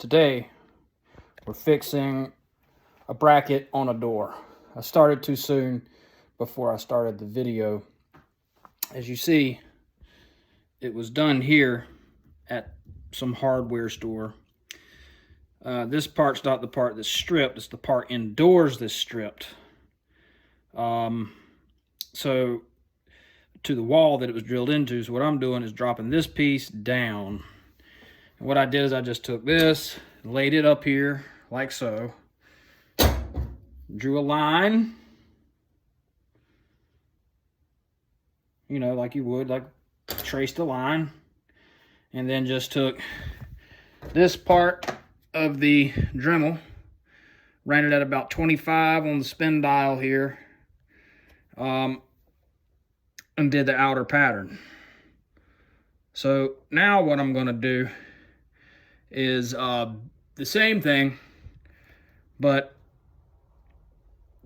Today, we're fixing a bracket on a door. I started too soon before I started the video. As you see, it was done here at some hardware store. This part's not the part that's stripped, it's the part indoors that's stripped. So to the wall that it was drilled into, so what I'm doing is dropping this piece down. And what I did is I just took this, laid it up here like so, drew a line, you know, like you would, like traced a line, and then just took this part of the Dremel, ran it at about 25 on the spin dial here, and did the outer pattern. So now what I'm going to do is the same thing, but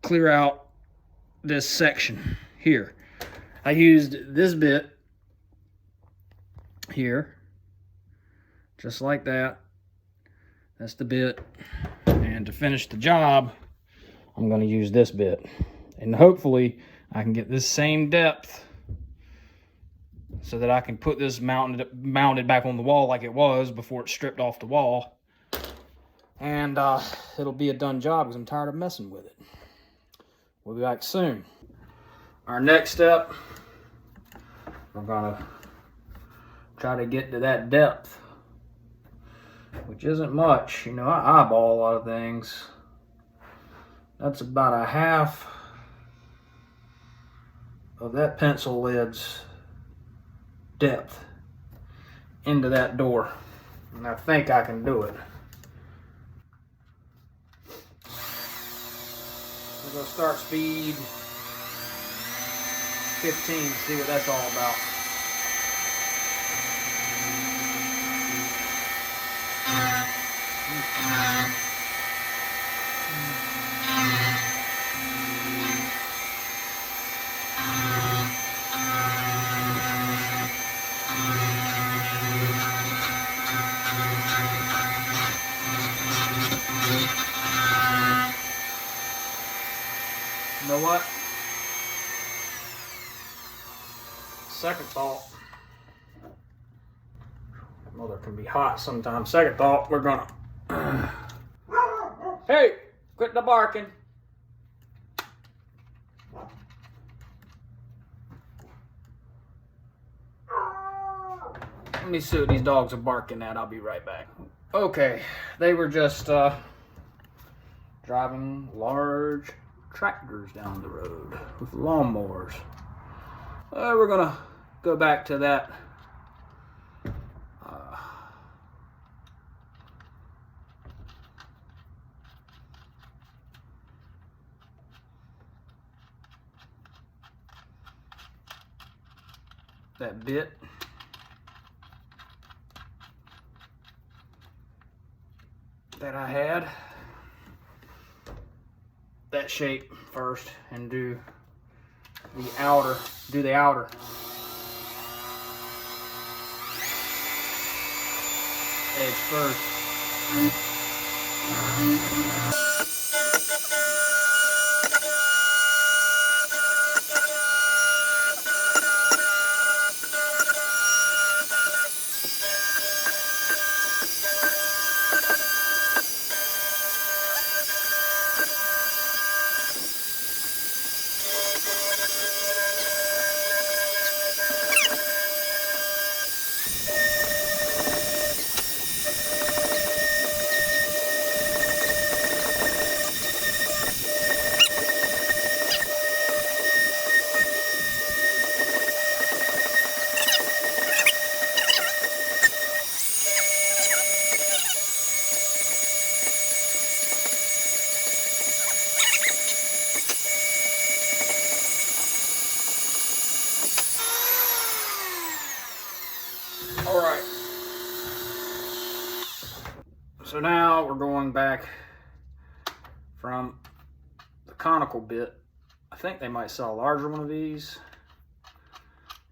clear out this section here. I used this bit here, just like that. That's the bit. And to finish the job, I'm going to use this bit. And hopefully I can get this same depth so that I can put this mounted back on the wall like it was before it stripped off the wall. And it'll be a done job because I'm tired of messing with it. We'll be back soon. Our next step, we're gonna try to get to that depth, which isn't much. You know, I eyeball a lot of things. That's about a half of that pencil lid's depth into that door, and I think I can do it. We're gonna start speed 15, see what that's all about. You know what? Second thought. Mother can be hot sometimes. Second thought, we're gonna. Hey, quit the barking. Let me see what these dogs are barking at. I'll be right back. Okay, they were just driving large tractors down the road with lawnmowers. We're gonna go back to that that bit. That I had, that shape first, and do the outer edge first. All right. So now we're going back from the conical bit. I think they might sell a larger one of these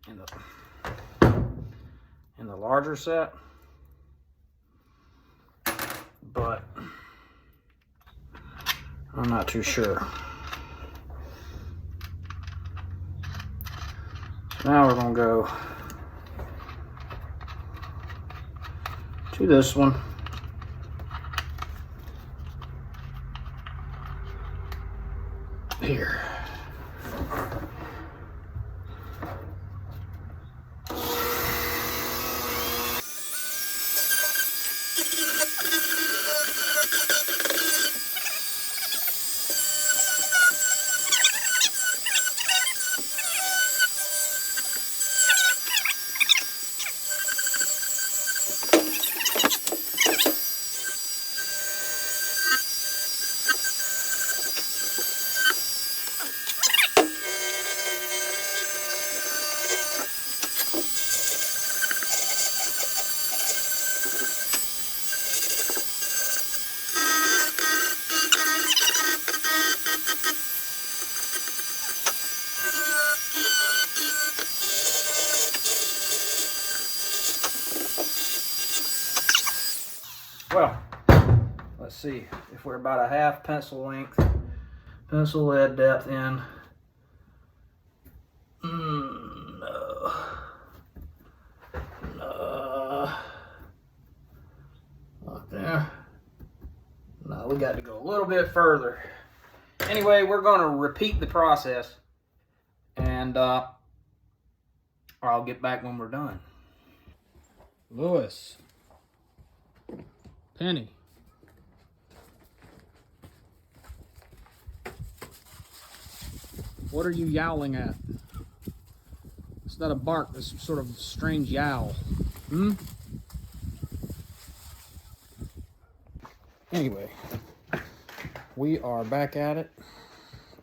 in the larger set. but I'm not too sure. So now we're gonna go to this one. Here. Well, let's see if we're about a half pencil length, pencil lead depth in. No. Up there. No, we got to go a little bit further. Anyway, we're going to repeat the process, and I'll get back when we're done. Lewis. Penny. What are you yowling at? It's not a bark, it's sort of strange yowl. Anyway, we are back at it,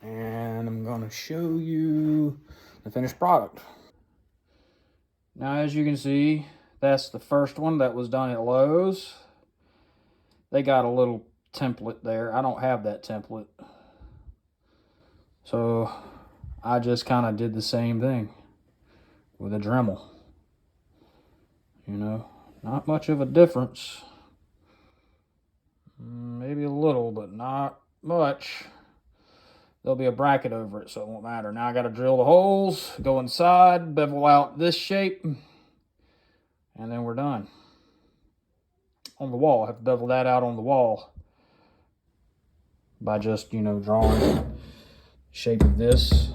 and I'm gonna show you the finished product. Now, as you can see, that's the first one that was done at Lowe's. They got a little template there. I don't have that template. So I just kind of did the same thing with a Dremel. You know, not much of a difference. Maybe a little, but not much. There'll be a bracket over it, so it won't matter. Now I got to drill the holes, go inside, bevel out this shape, and then we're done. On the wall, I have to bevel that out on the wall by just, you know, drawing the shape of this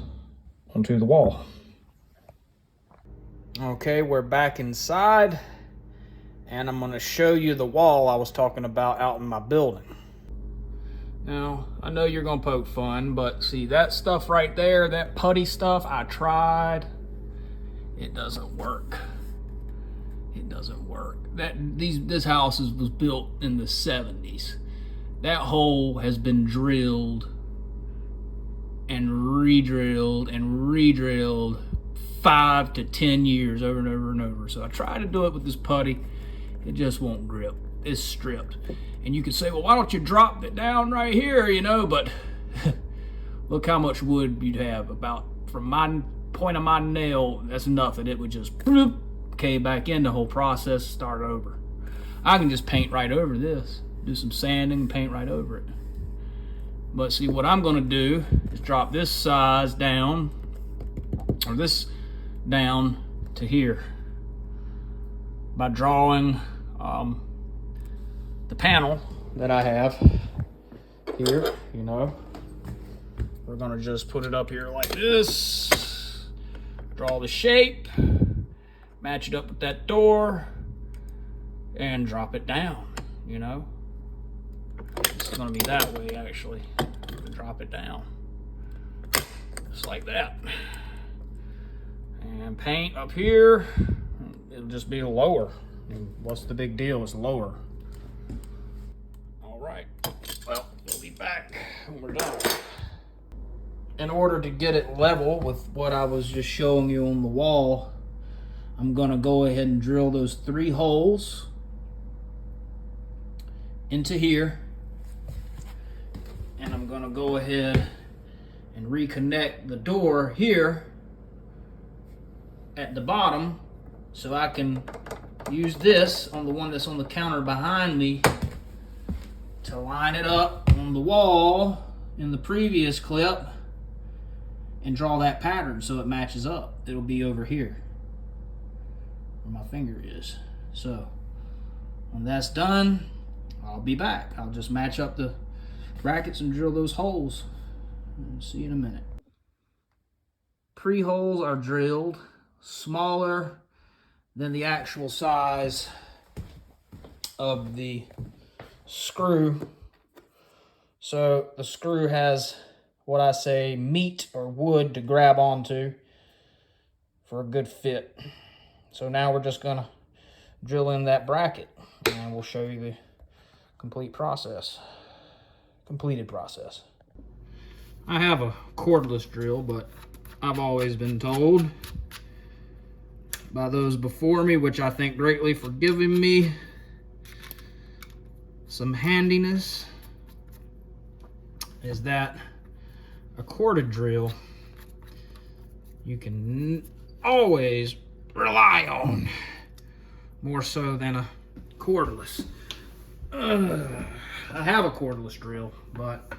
onto the wall. Okay, we're back inside, and I'm going to show you the wall I was talking about out in my building. Now, I know you're going to poke fun, but see that stuff right there, that putty stuff, I tried. It doesn't work. It doesn't work. This house was built in the 70s. That hole has been drilled and re-drilled 5 to 10 years over and over and over. So I tried to do it with this putty. It just won't grip. It's stripped. And you could say, well, why don't you drop it down right here, you know? But look how much wood you'd have. About, from my point of my nail, that's nothing. It would just bloop, cave back in, the whole process, start over. I can just paint right over this. Do some sanding and paint right over it. But see, what I'm gonna do is drop this size down, or this down to here, by drawing the panel that I have here, you know. We're gonna just put it up here like this, draw the shape, match it up with that door, and drop it down, you know. It's gonna be that way, actually. Drop it down, just like that. And paint up here, it'll just be lower. And what's the big deal? It's lower. All right, well, we'll be back when we're done. In order to get it level with what I was just showing you on the wall, I'm gonna go ahead and drill those 3 holes into here. And I'm gonna go ahead and reconnect the door here at the bottom so I can use this on the one that's on the counter behind me to line it up on the wall in the previous clip and draw that pattern so it matches up. It'll be over here where my finger is. So when that's done, I'll be back. I'll just match up the brackets and drill those holes. And see you in a minute. Pre-holes are drilled smaller than the actual size of the screw. So the screw has what I say meat or wood to grab onto for a good fit. So now we're just gonna drill in that bracket and we'll show you the completed process. I have a cordless drill, but I've always been told by those before me, which I thank greatly for giving me some handiness, is that a corded drill you can always rely on more so than a cordless. I have a cordless drill, but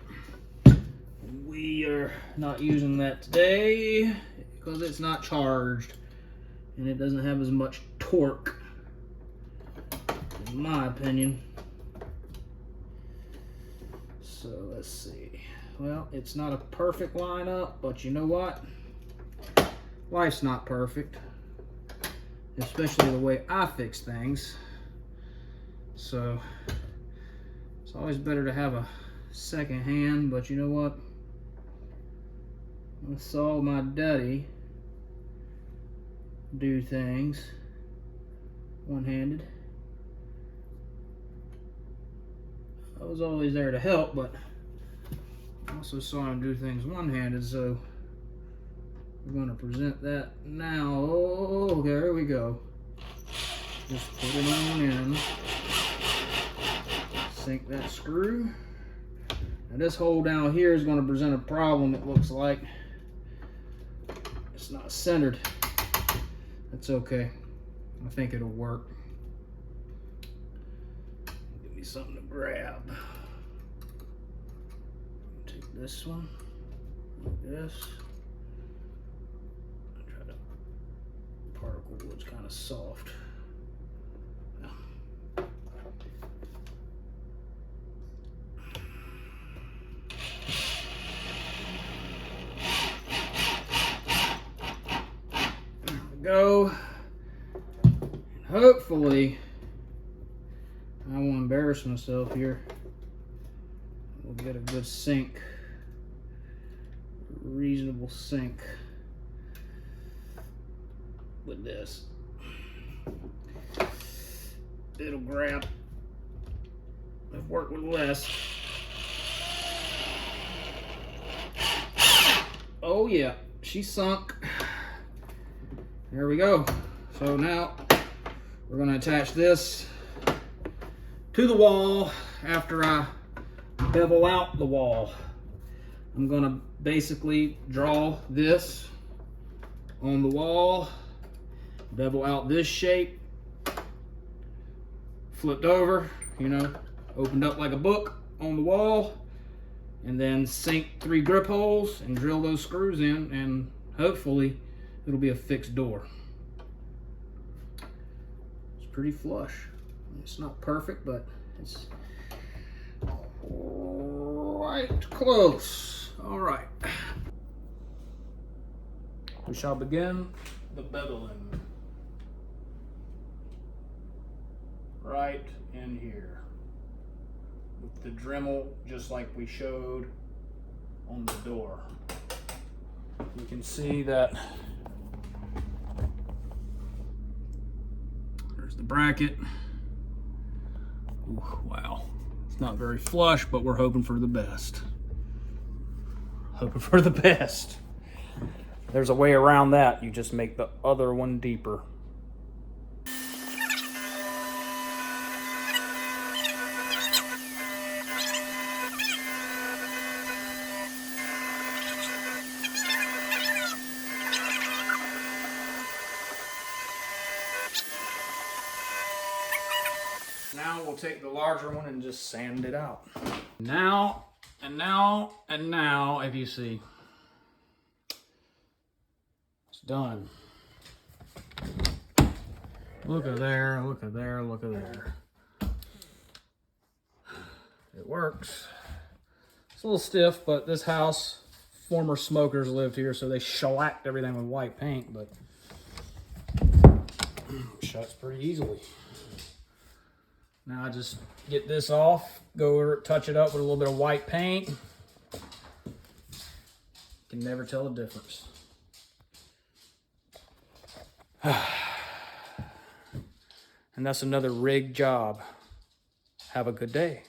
we are not using that today because it's not charged and it doesn't have as much torque, in my opinion. So let's see. Well, it's not a perfect lineup, but you know what? Life's not perfect, especially the way I fix things. So it's always better to have a second hand, but you know what? I saw my daddy do things one-handed. I was always there to help, but I also saw him do things one-handed, so we're going to present that now. Oh, there we go. Just put it on in. Sink that screw. Now this hole down here is going to present a problem, it looks like. It's not centered. That's okay. I think it'll work. Give me something to grab. Take this one, like this. Try to, particle wood's kind of soft. Go. Hopefully, I won't embarrass myself here. We'll get a good sink, reasonable sink with this. It'll grab. I've worked with less. Oh yeah, she sunk. There we go. So now we're going to attach this to the wall after I bevel out the wall. I'm going to basically draw this on the wall, bevel out this shape, flipped over, you know, opened up like a book on the wall, and then sink 3 grip holes and drill those screws in, and hopefully it'll be a fixed door. It's pretty flush. It's not perfect, but it's quite close. All right. We shall begin the beveling. Right in here. With the Dremel, just like we showed on the door. You can see that there's the bracket. Ooh, wow. It's not very flush, but we're hoping for the best. Hoping for the best. There's a way around that. You just make the other one deeper. Now we'll we'll take the larger one and just sand it out. Now, and now, if you see, it's done. Look at there, look at there, look at there. It works. It's a little stiff, but this house, former smokers lived here, so they shellacked everything with white paint, but it shuts pretty easily. Now I just get this off, go over it, touch it up with a little bit of white paint. Can never tell the difference. And that's another rig job. Have a good day.